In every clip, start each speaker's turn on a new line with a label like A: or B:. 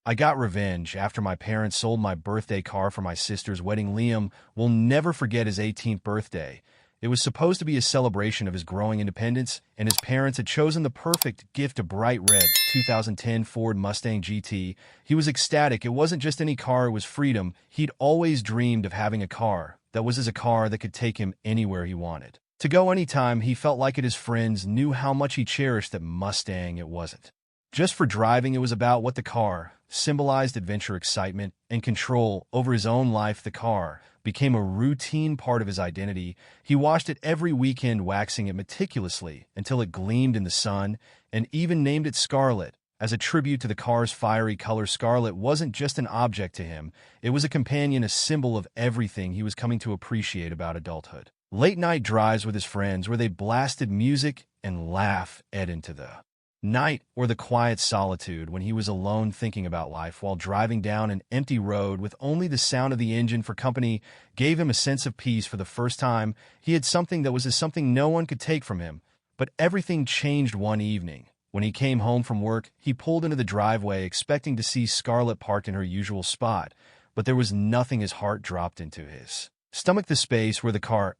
A: I got revenge after my parents sold my birthday car for my sister's wedding. Liam will never forget his 18th birthday. It was supposed to be a celebration of his growing independence, and his parents had chosen the perfect gift, a bright red 2010 Ford Mustang GT. He was ecstatic. It wasn't just any car, it was freedom. He'd always dreamed of having a car that was a car that could take him anywhere he wanted. To go anytime, he felt like it. His friends knew how much he cherished that Mustang. It wasn't just for driving, it was about what the car symbolized: adventure, excitement, and control over his own life. The car became a routine part of his identity. He washed it every weekend, waxing it meticulously until it gleamed in the sun, and even named it Scarlet as a tribute to the car's fiery color. Scarlet wasn't just an object to him, it was a companion, a symbol of everything he was coming to appreciate about adulthood. Late-night drives with his friends where they blasted music and laughed into the night, or the quiet solitude when he was alone thinking about life while driving down an empty road with only the sound of the engine for company, gave him a sense of peace. For the first time, he had something that was something no one could take from him. But everything changed one evening. When he came home from work, he pulled into the driveway expecting to see Scarlet parked in her usual spot, but there was nothing. His heart dropped into his stomach. The space where the car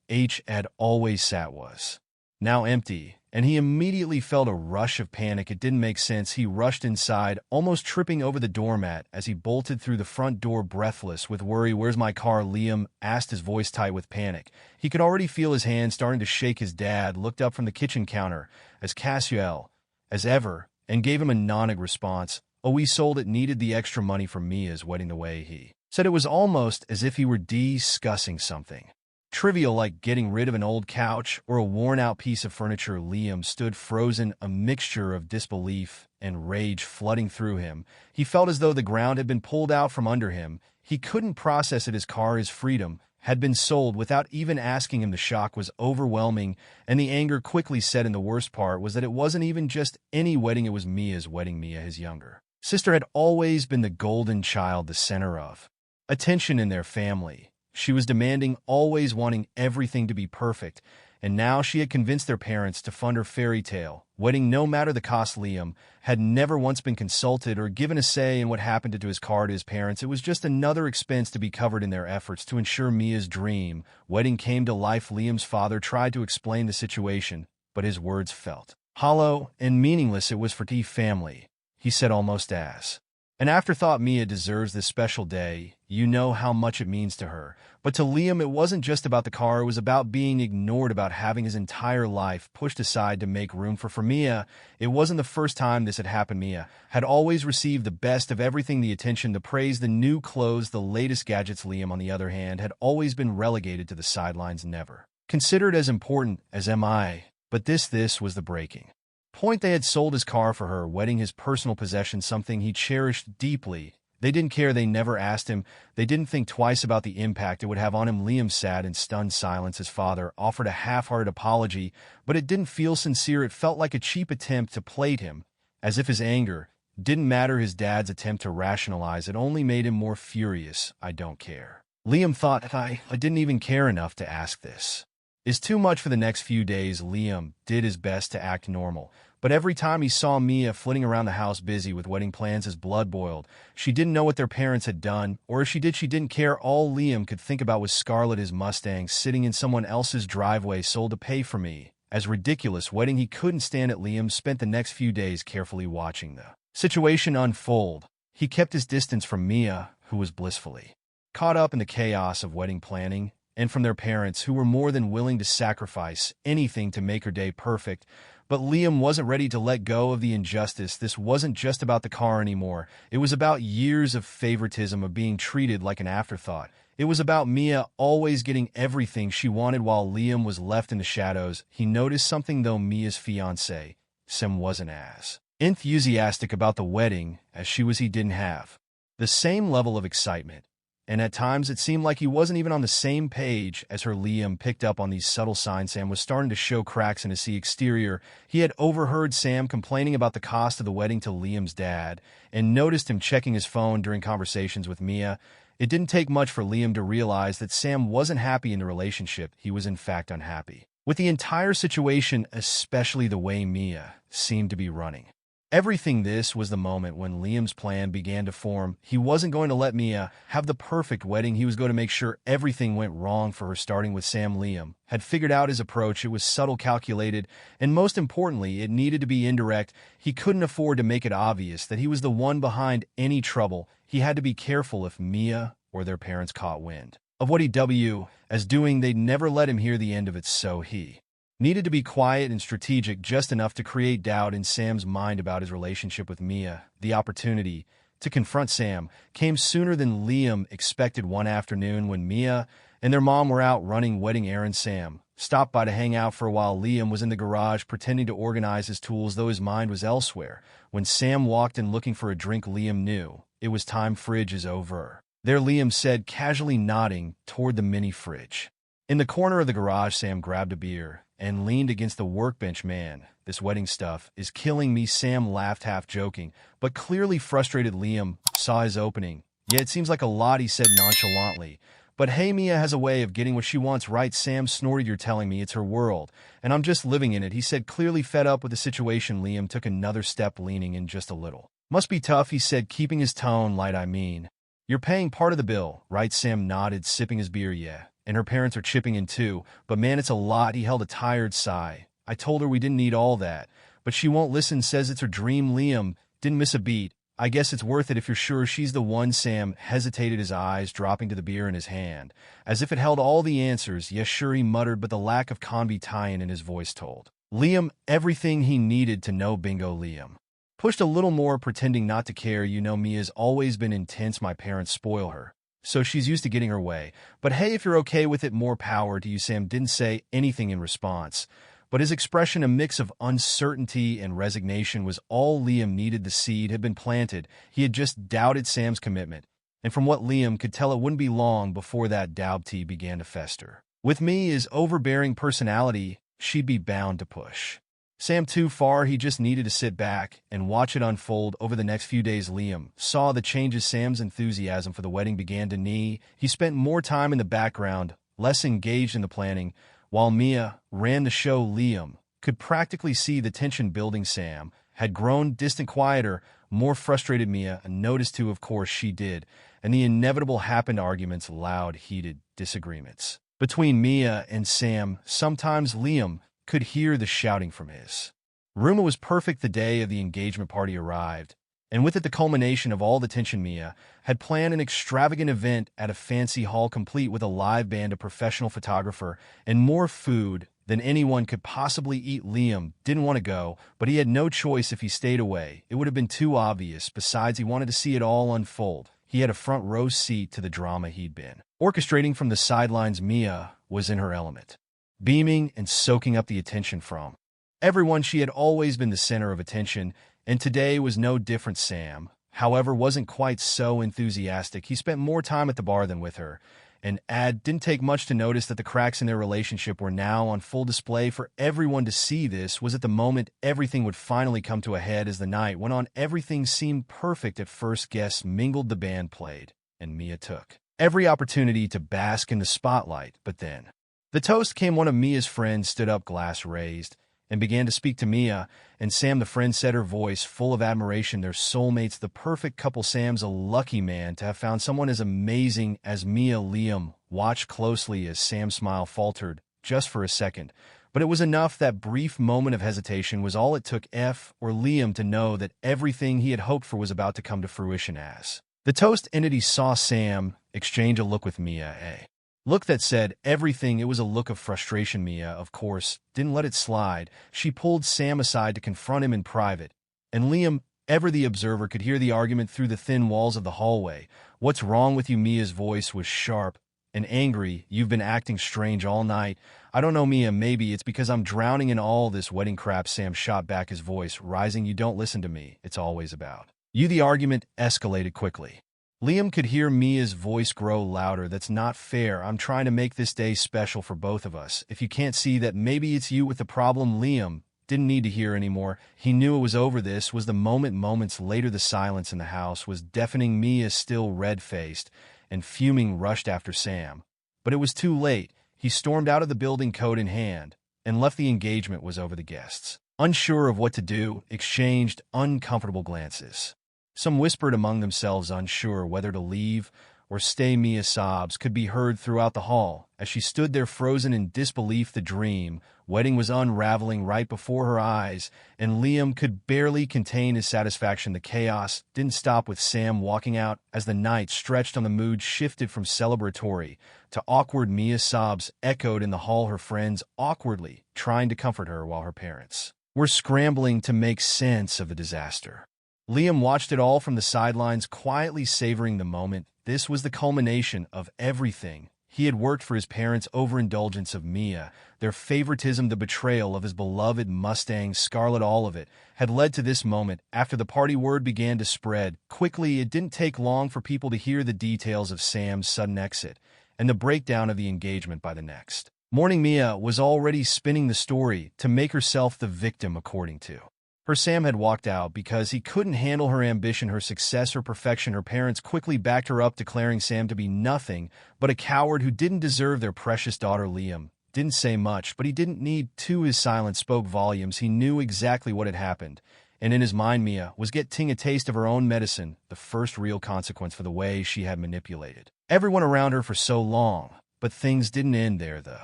A: had always sat was now empty, and he immediately felt a rush of panic. It didn't make sense. He rushed inside, almost tripping over the doormat as he bolted through the front door, breathless with worry. "Where's my car?" Liam asked, his voice tight with panic. He could already feel his hands starting to shake. His dad looked up from the kitchen counter, as casual as ever, and gave him a nodding response. "Oh, we sold it. Needed the extra money for Mia's wedding." The way he said it was almost as if he were discussing something trivial, like getting rid of an old couch or a worn-out piece of furniture. Liam stood frozen, a mixture of disbelief and rage flooding through him. He felt as though the ground had been pulled out from under him. He couldn't process it. His car, his freedom, had been sold without even asking him. The shock was overwhelming, and the anger quickly set in. The worst part was that it wasn't even just any wedding, it was Mia's wedding. Mia, his younger sister, had always been the golden child, the center of attention in their family. She was demanding, always wanting everything to be perfect, and now she had convinced their parents to fund her fairy tale wedding no matter the cost. Liam had never once been consulted or given a say in what happened to his car. To his parents, it was just another expense to be covered in their efforts to ensure Mia's dream wedding came to life. Liam's father tried to explain the situation, but his words felt hollow and meaningless. "It was for the family," he said, almost as an afterthought. "Mia deserves this special day. You know how much it means to her." But to Liam, it wasn't just about the car. It was about being ignored, about having his entire life pushed aside to make room for Mia. It wasn't the first time this had happened. Mia had always received the best of everything: the attention, the praise, the new clothes, the latest gadgets. Liam, on the other hand, had always been relegated to the sidelines, never considered as important as Mi. But this was the breaking point. They had sold his car for her wedding, his personal possession, something he cherished deeply. They didn't care. They never asked him. They didn't think twice about the impact it would have on him. Liam sat in stunned silence. His father offered a half-hearted apology, but it didn't feel sincere. It felt like a cheap attempt to plate him, as if his anger didn't matter. His dad's attempt to rationalize it only made him more furious. "I don't care," Liam thought. I didn't even care enough to ask. This is too much." For the next few days, Liam did his best to act normal, but every time he saw Mia flitting around the house busy with wedding plans, his blood boiled. She didn't know what their parents had done, or if she did, she didn't care. All Liam could think about was Scarlet, his Mustang, sitting in someone else's driveway, sold to pay for me. As ridiculous wedding, he couldn't stand it. Liam spent the next few days carefully watching the situation unfold. He kept his distance from Mia, who was blissfully caught up in the chaos of wedding planning, and from their parents, who were more than willing to sacrifice anything to make her day perfect. But Liam wasn't ready to let go of the injustice. This wasn't just about the car anymore. It was about years of favoritism, of being treated like an afterthought. It was about Mia always getting everything she wanted while Liam was left in the shadows. He noticed something, though. Mia's fiancé, Sam, wasn't as enthusiastic about the wedding as she was. He didn't have the same level of excitement, and at times it seemed like he wasn't even on the same page as her. Liam picked up on these subtle signs. Sam was starting to show cracks in his exterior. He had overheard Sam complaining about the cost of the wedding to Liam's dad, and noticed him checking his phone during conversations with Mia. It didn't take much for Liam to realize that Sam wasn't happy in the relationship. He was in fact unhappy with the entire situation, especially the way Mia seemed to be running This was the moment when Liam's plan began to form. He wasn't going to let Mia have the perfect wedding. He was going to make sure everything went wrong for her, starting with Sam. Liam had figured out his approach. It was subtle, calculated, and most importantly, it needed to be indirect. He couldn't afford to make it obvious that he was the one behind any trouble. He had to be careful if Mia or their parents caught wind of what was doing. They'd never let him hear the end of it, so he needed to be quiet and strategic, just enough to create doubt in Sam's mind about his relationship with Mia. The opportunity to confront Sam came sooner than Liam expected. One afternoon when Mia and their mom were out running wedding errands, Sam stopped by to hang out for a while. Liam was in the garage pretending to organize his tools, though his mind was elsewhere. When Sam walked in looking for a drink, Liam knew it was time. Fridge is over there, Liam said, casually nodding toward the mini fridge. In the corner of the garage, Sam grabbed a beer and leaned against the workbench. Man, this wedding stuff is killing me, Sam laughed, half joking, but clearly frustrated. Liam saw his opening. Yeah, it seems like a lot, he said nonchalantly. But hey, Mia has a way of getting what she wants, right? Sam snorted. You're telling me it's her world, and I'm just living in it, he said, clearly fed up with the situation. Liam took another step, leaning in just a little. Must be tough, he said, keeping his tone light. I mean, you're paying part of the bill, right? Sam nodded, sipping his beer. Yeah, and her parents are chipping in too, but man, it's a lot. He held a tired sigh. I told her we didn't need all that, but she won't listen, says it's her dream. Liam didn't miss a beat. I guess it's worth it if you're sure she's the one. Sam hesitated, his eyes dropping to the beer in his hand, as if it held all the answers. Yes, sure, he muttered, but the lack of conviction in his voice told Liam everything he needed to know. Bingo. Liam pushed a little more, pretending not to care. You know, Mia's always been intense. My parents spoil her, so she's used to getting her way. But hey, if you're okay with it, more power to you. Sam didn't say anything in response, but his expression, a mix of uncertainty and resignation, was all Liam needed. The seed had been planted. He had just doubted Sam's commitment, and from what Liam could tell, it wouldn't be long before that doubt began to fester. With Mia's overbearing personality, she'd be bound to push Sam too far. He just needed to sit back and watch it unfold. Over the next few days, Liam saw the changes. Sam's enthusiasm for the wedding began to wane. He spent more time in the background, less engaged in the planning. While Mia ran the show, Liam could practically see the tension building. Sam had grown distant, quieter, more frustrated. Mia noticed too, of course she did, and the inevitable happened: arguments, loud, heated disagreements between Mia and Sam. Sometimes Liam could hear the shouting from his room. It was perfect. The day of the engagement party arrived, and with it the culmination of all the tension. Mia had planned an extravagant event at a fancy hall, complete with a live band, a professional photographer, and more food than anyone could possibly eat. Liam didn't want to go, but he had no choice. If he stayed away, it would have been too obvious. Besides, he wanted to see it all unfold. He had a front row seat to the drama he'd been orchestrating from the sidelines. Mia was in her element, beaming and soaking up the attention from everyone. She had always been the center of attention, and today was no different. Sam, however, wasn't quite so enthusiastic. He spent more time at the bar than with her, and didn't take much to notice that the cracks in their relationship were now on full display for everyone to see. This was at the moment everything would finally come to a head. As the night went on, everything seemed perfect at first. Guests mingled, the band played, and Mia took every opportunity to bask in the spotlight. But then the toast came. One of Mia's friends stood up, glass raised, and began to speak to Mia and Sam. The friend said, her voice full of admiration, they're soulmates, the perfect couple. Sam's a lucky man to have found someone as amazing as Mia. Liam watched closely as Sam's smile faltered just for a second, but it was enough. That brief moment of hesitation was all it took for Liam to know that everything he had hoped for was about to come to fruition. As the toast ended, he saw Sam exchange a look with Mia, a look that said everything. It was a look of frustration. Mia, of course, didn't let it slide. She pulled Sam aside to confront him in private, and Liam, ever the observer, could hear the argument through the thin walls of the hallway. What's wrong with you? Mia's voice was sharp and angry. You've been acting strange all night. I don't know, Mia, maybe it's because I'm drowning in all this wedding crap. Sam shot back, his voice rising. You don't listen to me. It's always about you. The argument escalated quickly. Liam could hear Mia's voice grow louder. That's not fair. I'm trying to make this day special for both of us. If you can't see that, maybe it's you with the problem. Liam didn't need to hear anymore. He knew it was over. This was the moment. Moments later, the silence in the house was deafening. Mia, still red-faced and fuming, rushed after Sam. But it was too late. He stormed out of the building, coat in hand, and left. The engagement was over. The guests unsure of what to do, exchanged uncomfortable glances. Some whispered among themselves, unsure whether to leave or stay. Mia's sobs could be heard throughout the hall. As she stood there frozen in disbelief, the wedding was unraveling right before her eyes, and Liam could barely contain his satisfaction. The chaos didn't stop with Sam walking out. As the night stretched on, the mood shifted from celebratory to awkward. Mia's sobs echoed in the hall, her friends awkwardly trying to comfort her while her parents were scrambling to make sense of the disaster. Liam watched it all from the sidelines, quietly savoring the moment. This was the culmination of everything. He had worked for his parents' overindulgence of Mia, their favoritism, the betrayal of his beloved Mustang Scarlet. All of it had led to this moment. After the party, word began to spread quickly. It didn't take long for people to hear the details of Sam's sudden exit and the breakdown of the engagement. By the next morning, Mia was already spinning the story to make herself the victim. According to her, Sam had walked out because he couldn't handle her ambition, her success, her perfection. Her parents quickly backed her up, declaring Sam to be nothing but a coward who didn't deserve their precious daughter. Liam didn't say much, but he didn't need to. His silence spoke volumes. He knew exactly what had happened, and in his mind, Mia was getting a taste of her own medicine, the first real consequence for the way she had manipulated everyone around her for so long. But things didn't end there. The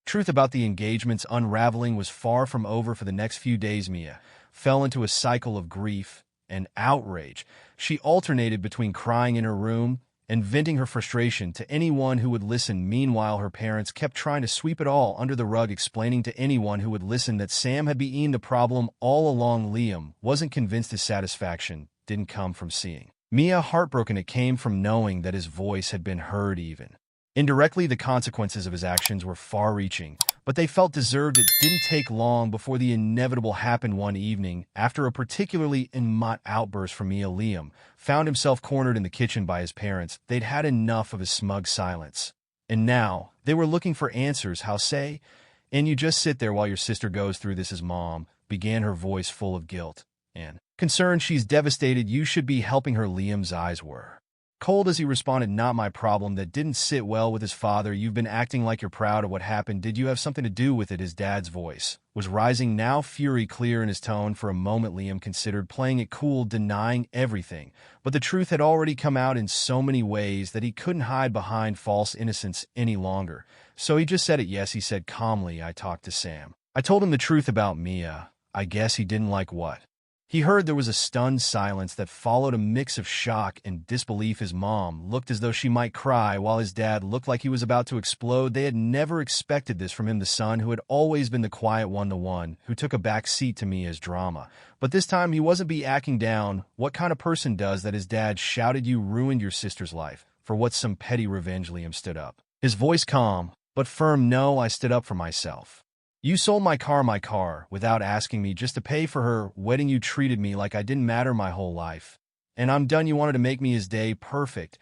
A: truth about the engagement's unraveling was far from over. For the next few days, Mia fell into a cycle of grief and outrage. She alternated between crying in her room and venting her frustration to anyone who would listen. Meanwhile, her parents kept trying to sweep it all under the rug, explaining to anyone who would listen that Sam had been the problem all along. Liam wasn't convinced. His satisfaction didn't come from seeing Mia heartbroken. It came from knowing that his voice had been heard. Even indirectly, the consequences of his actions were far-reaching, but they felt deserved. It didn't take long before the inevitable happened. One evening, after a particularly immoderate outburst from Mia, Liam found himself cornered in the kitchen by his parents. They'd had enough of his smug silence, and now they were looking for answers. How say? And you just sit there while your sister goes through this. His mom began, her voice full of guilt and concern. She's devastated. You should be helping her. Liam's eyes were cold as he responded, not my problem. That didn't sit well with his father. You've been acting like you're proud of what happened. Did you have something to do with it? His dad's voice was rising now, fury clear in his tone. For a moment, Liam considered playing it cool, denying everything, but the truth had already come out in so many ways that he couldn't hide behind false innocence any longer. So he just said it. Yes, he said calmly, I talked to Sam. I told him the truth about Mia. I guess he didn't like what he heard. There was a stunned silence that followed, a mix of shock and disbelief. His mom looked as though she might cry, while his dad looked like he was about to explode. They had never expected this from him, the son who had always been the quiet one, the one who took a back seat to Mia's drama. But this time he wasn't acting down. What kind of person does that? His dad shouted, you ruined your sister's life. For what? Some petty revenge? Liam stood up, his voice calm but firm. No, I stood up for myself. You sold my car, without asking me, just to pay for her wedding. You treated me like I didn't matter my whole life. And I'm done. You wanted to make me his day perfect.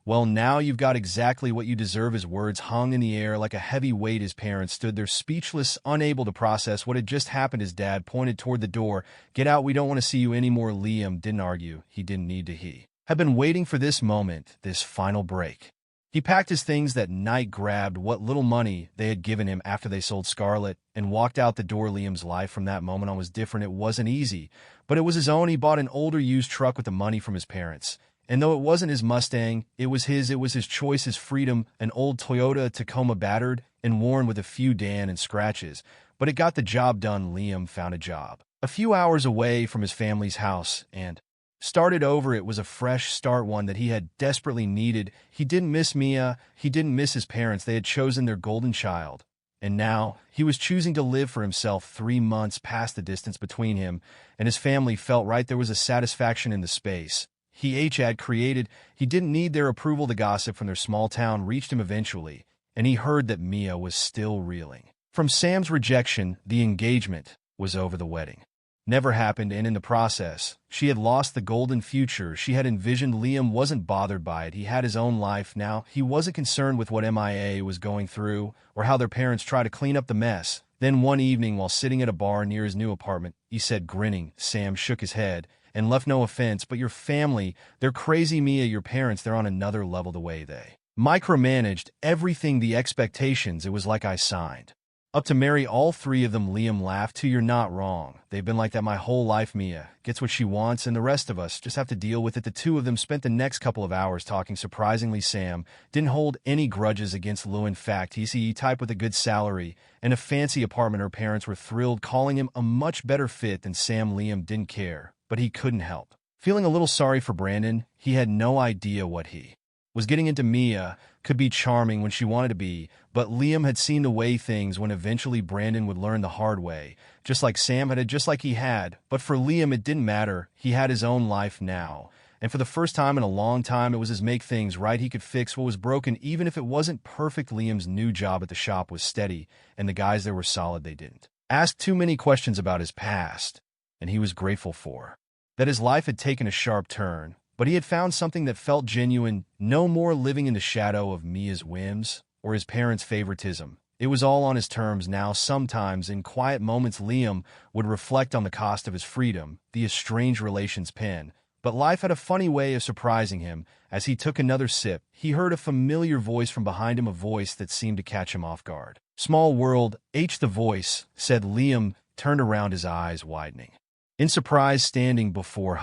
A: Well, now you've got exactly what you deserve. His words hung in the air like a heavy weight. His parents stood there speechless, unable to process what had just happened. His dad pointed toward the door. Get out. We don't want to see you anymore. Liam didn't argue. He didn't need to. He had been waiting for this moment, this final break. He packed his things that night, grabbed what little money they had given him after they sold Scarlet, and walked out the door. Liam's life from that moment on was different. It wasn't easy, but it was his own. He bought an older used truck with the money from his parents. And though it wasn't his Mustang, it was his choice, his freedom, an old Toyota Tacoma, battered and worn with a few dents and scratches. But it got the job done. Liam found a job a few hours away from his family's house and started over. It was a fresh start, one that he had desperately needed. He didn't miss Mia. He didn't miss his parents. They had chosen their golden child. And now he was choosing to live for himself. 3 months past, the distance between him and his family felt right. There was a satisfaction in the space he had created. He didn't need their approval. The gossip from their small town reached him eventually, and he heard that Mia was still reeling from Sam's rejection. The engagement was over. The wedding never happened, and in the process, she had lost the golden future she had envisioned. Liam wasn't bothered by it. He had his own life now. He wasn't concerned with what Mia was going through or how their parents tried to clean up the mess. Then one evening, while sitting at a bar near his new apartment, he said, grinning. Sam shook his head and left. No offense, but your family, they're crazy. Mia, your parents, they're on another level. The way they micromanaged everything, the expectations, it was like I signed Up to marry all three of them, Liam laughed. Too, you're not wrong. They've been like that my whole life. Mia gets what she wants, and the rest of us just have to deal with it. The two of them spent the next couple of hours talking. Surprisingly, Sam didn't hold any grudges against Lou. In fact, he's the type with a good salary and a fancy apartment. Her parents were thrilled, calling him a much better fit than Sam. Liam didn't care, but he couldn't help feeling a little sorry for Brandon. He had no idea what he was getting into. Mia could be charming when she wanted to be, but Liam had seen the way things when eventually Brandon would learn the hard way, just like Sam had, just like he had. But for Liam, it didn't matter. He had his own life now, and for the first time in a long time, it was his make things right. He could fix what was broken, even if it wasn't perfect. Liam's new job at the shop was steady, and the guys there were solid. They didn't ask too many questions about his past, and he was grateful for that. His life had taken a sharp turn, but he had found something that felt genuine. No more living in the shadow of Mia's whims or his parents' favoritism. It was all on his terms now. Sometimes, in quiet moments, Liam would reflect on the cost of his freedom, the estranged relations pin. But life had a funny way of surprising him. As he took another sip, he heard a familiar voice from behind him, a voice that seemed to catch him off guard. "Small world, H," the voice said. Liam turned around, his eyes widening in surprise. Standing before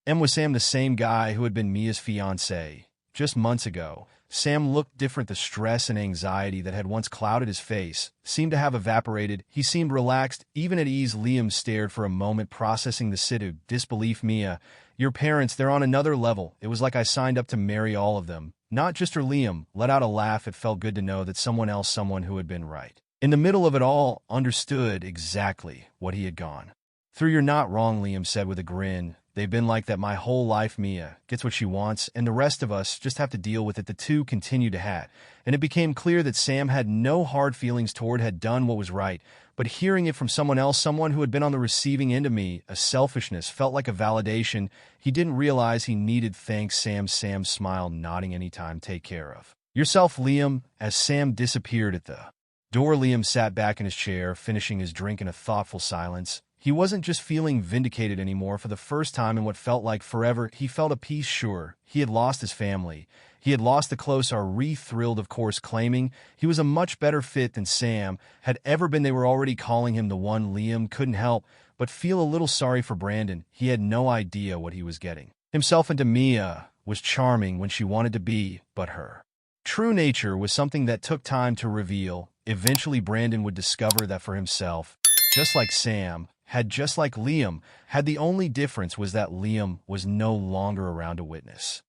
A: him was Sam, the same guy who had been Mia's fiancé just months ago. Sam looked different. The stress and anxiety that had once clouded his face seemed to have evaporated. He seemed relaxed, even at ease. Liam stared for a moment, processing the situation. Disbelief. "Mia, your parents, they're on another level. It was like I signed up to marry all of them, not just her." Liam let out a laugh. It felt good to know that someone else, someone who had been right in the middle of it all, understood exactly what he had gone through. "You're not wrong," Liam said with a grin. "They've been like that my whole life. Mia gets what she wants, and the rest of us just have to deal with it." The two continued to hat, and it became clear that Sam had no hard feelings toward, had done what was right. But hearing it from someone else, someone who had been on the receiving end of a selfishness, felt like a validation he didn't realize he needed. "Thanks, Sam." Sam smiled, nodding. "Anytime. Take care of yourself, Liam." As Sam disappeared at the door, Liam sat back in his chair, finishing his drink in a thoughtful silence. He wasn't just feeling vindicated anymore. For the first time in what felt like forever, he felt a peace. Sure, he had lost his family. He had lost the close, are thrilled, of course, claiming he was a much better fit than Sam had ever been. They were already calling him the one. Liam couldn't help but feel a little sorry for Brandon. He had no idea what he was getting himself into. Mia was charming when she wanted to be, but her true nature was something that took time to reveal. Eventually, Brandon would discover that for himself, just like Sam had, just like Liam had. The only difference was that Liam was no longer around to witness